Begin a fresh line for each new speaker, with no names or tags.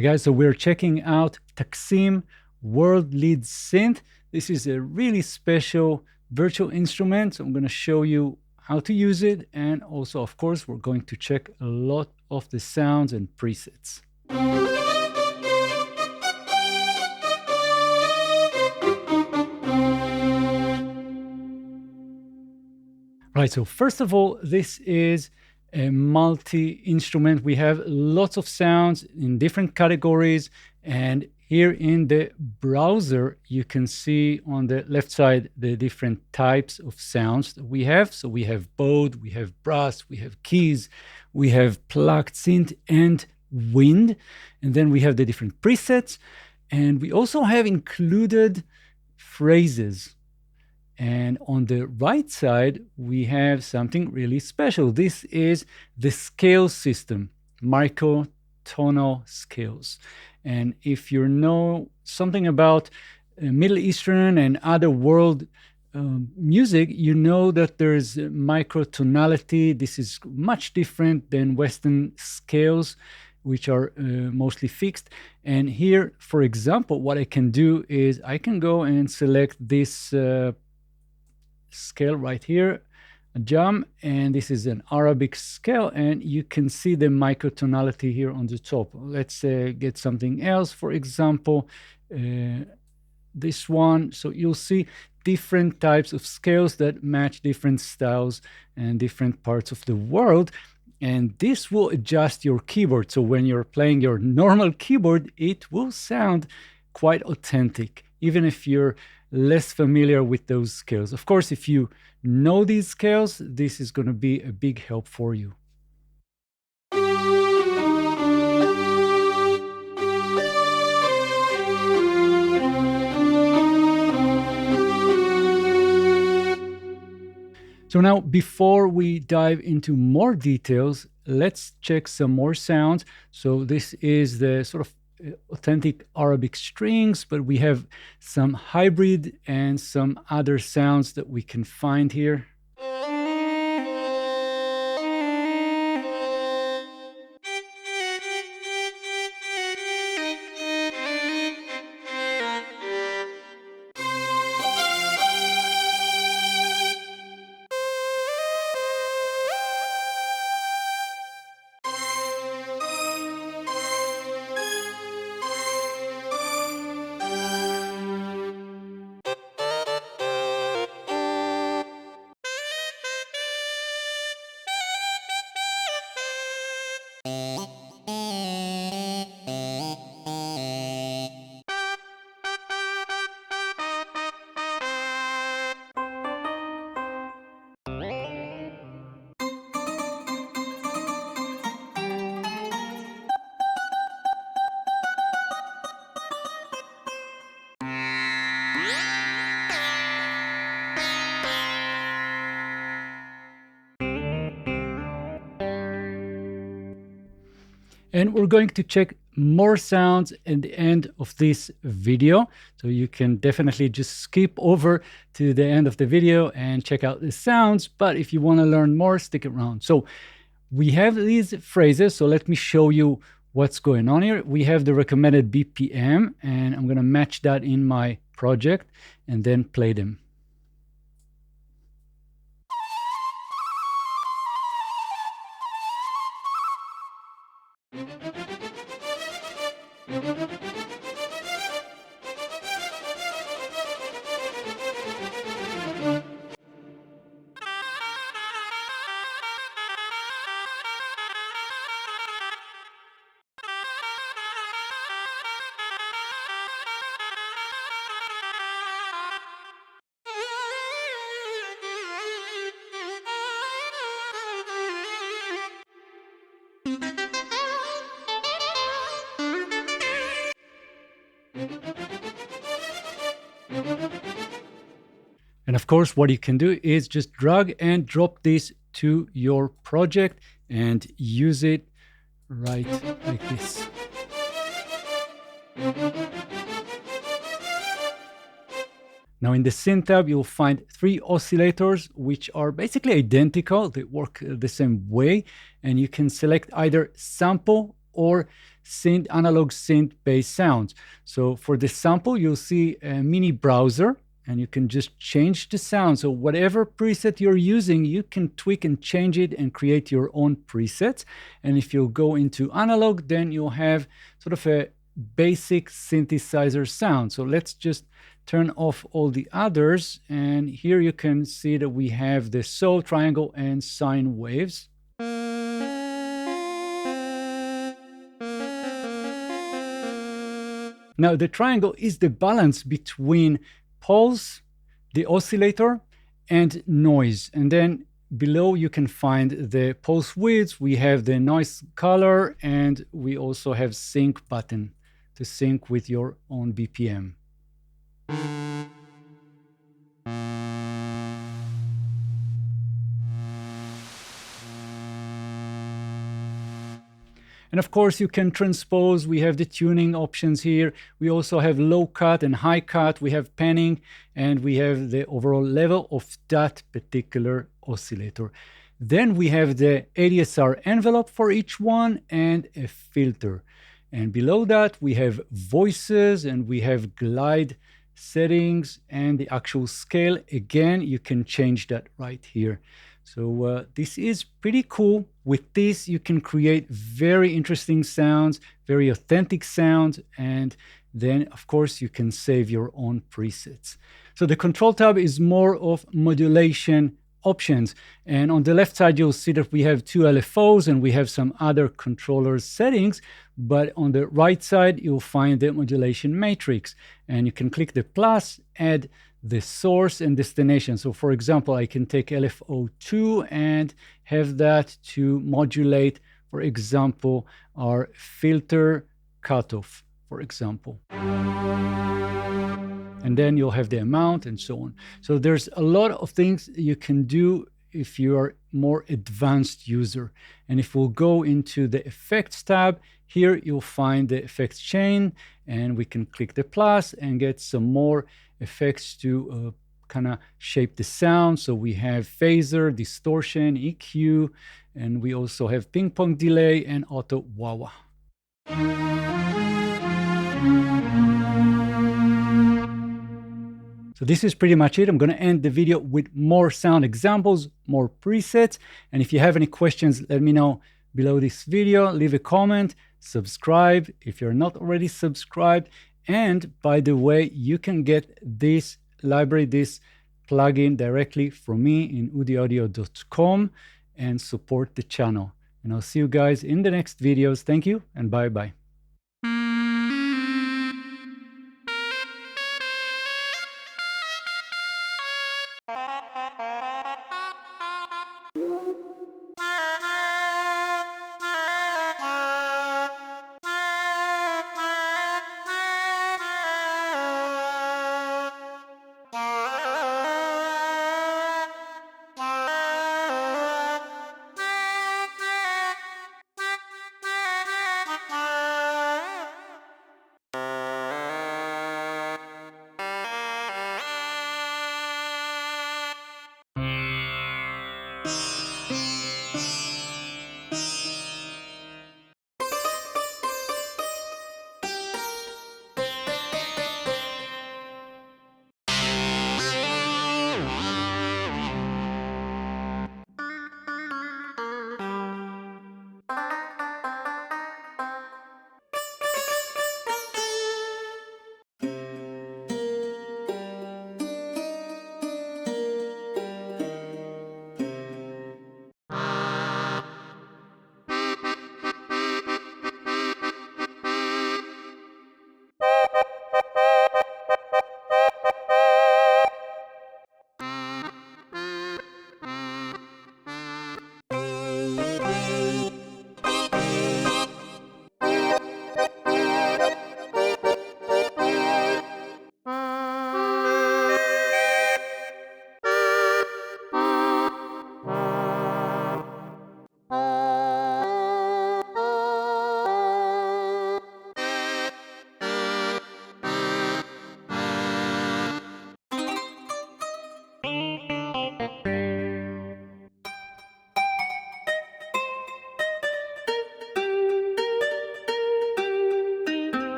Hey guys, so we're checking out Taqsim World Lead Synth. This is a really special virtual instrument. So I'm going to show you how to use it. And also, of course, we're going to check a lot of the sounds and presets. Right, so first of all, this is a multi-instrument. We have lots of sounds in different categories. And here in the browser, you can see on the left side the different types of sounds that we have. So we have bowed, we have brass, we have keys, we have plucked synth and wind. And then we have the different presets. And we also have included phrases. And on the right side, we have something really special. This is the scale system, microtonal scales. And if you know something about Middle Eastern and other world music, you know that there's microtonality. This is much different than Western scales, which are mostly fixed. And here, for example, what I can do is I can go and select this scale right here, a jam, and this is an Arabic scale, and you can see the microtonality here on the top. Let's get something else, for example, this one. So you'll see different types of scales that match different styles and different parts of the world. And this will adjust your keyboard. So when you're playing your normal keyboard, it will sound quite authentic, even if you're less familiar with those scales. Of course, if you know these scales, this is going to be a big help for you. So now, before we dive into more details, let's check some more sounds. So this is the sort of authentic Arabic strings, but we have some hybrid and some other sounds that we can find here. And we're going to check more sounds at the end of this video. So you can definitely just skip over to the end of the video and check out the sounds. But if you want to learn more, stick around. So we have these phrases. So let me show you what's going on here. We have the recommended BPM, and I'm going to match that in my project and then play them. And of course, what you can do is just drag and drop this to your project and use it right like this. Now in the Synth tab, you'll find 3 oscillators, which are basically identical. They work the same way. And you can select either sample or synth analog synth based sounds. So for the sample, you'll see a mini browser and you can just change the sound. So whatever preset you're using, you can tweak and change it and create your own presets. And if you go into analog, then you'll have sort of a basic synthesizer sound. So let's just turn off all the others. And here you can see that we have the saw, triangle, and sine waves. Now, the triangle is the balance between pulse, the oscillator, and noise. And then below you can find the pulse width, we have the noise color, and we also have sync button to sync with your own BPM. And of course, you can transpose. We have the tuning options here. We also have low cut and high cut. We have panning, and we have the overall level of that particular oscillator. Then we have the ADSR envelope for each one and a filter. And below that, we have voices and we have glide settings and the actual scale. Again, you can change that right here. So this is pretty cool. With this, you can create very interesting sounds, very authentic sounds, and then, of course, you can save your own presets. So the control tab is more of modulation options. And on the left side, you'll see that we have two LFOs and we have some other controller settings. But on the right side, you'll find the modulation matrix. And you can click the plus, add the source and destination. So for example, I can take LFO2 and have that to modulate, for example, our filter cutoff, for example. And then you'll have the amount and so on. So there's a lot of things you can do if you are more advanced user. And if we'll go into the effects tab, here you'll find the effects chain, and we can click the plus and get some more effects to kind of shape the sound. So we have phaser, distortion, EQ, and we also have ping pong delay and auto wah-wah. So this is pretty much it. I'm going to end the video with more sound examples, more presets. And if you have any questions, let me know below this video. Leave a comment, subscribe if you're not already subscribed. And by the way, you can get this library, this plugin directly from me in myaudio.studio and support the channel. And I'll see you guys in the next videos. Thank you and bye-bye.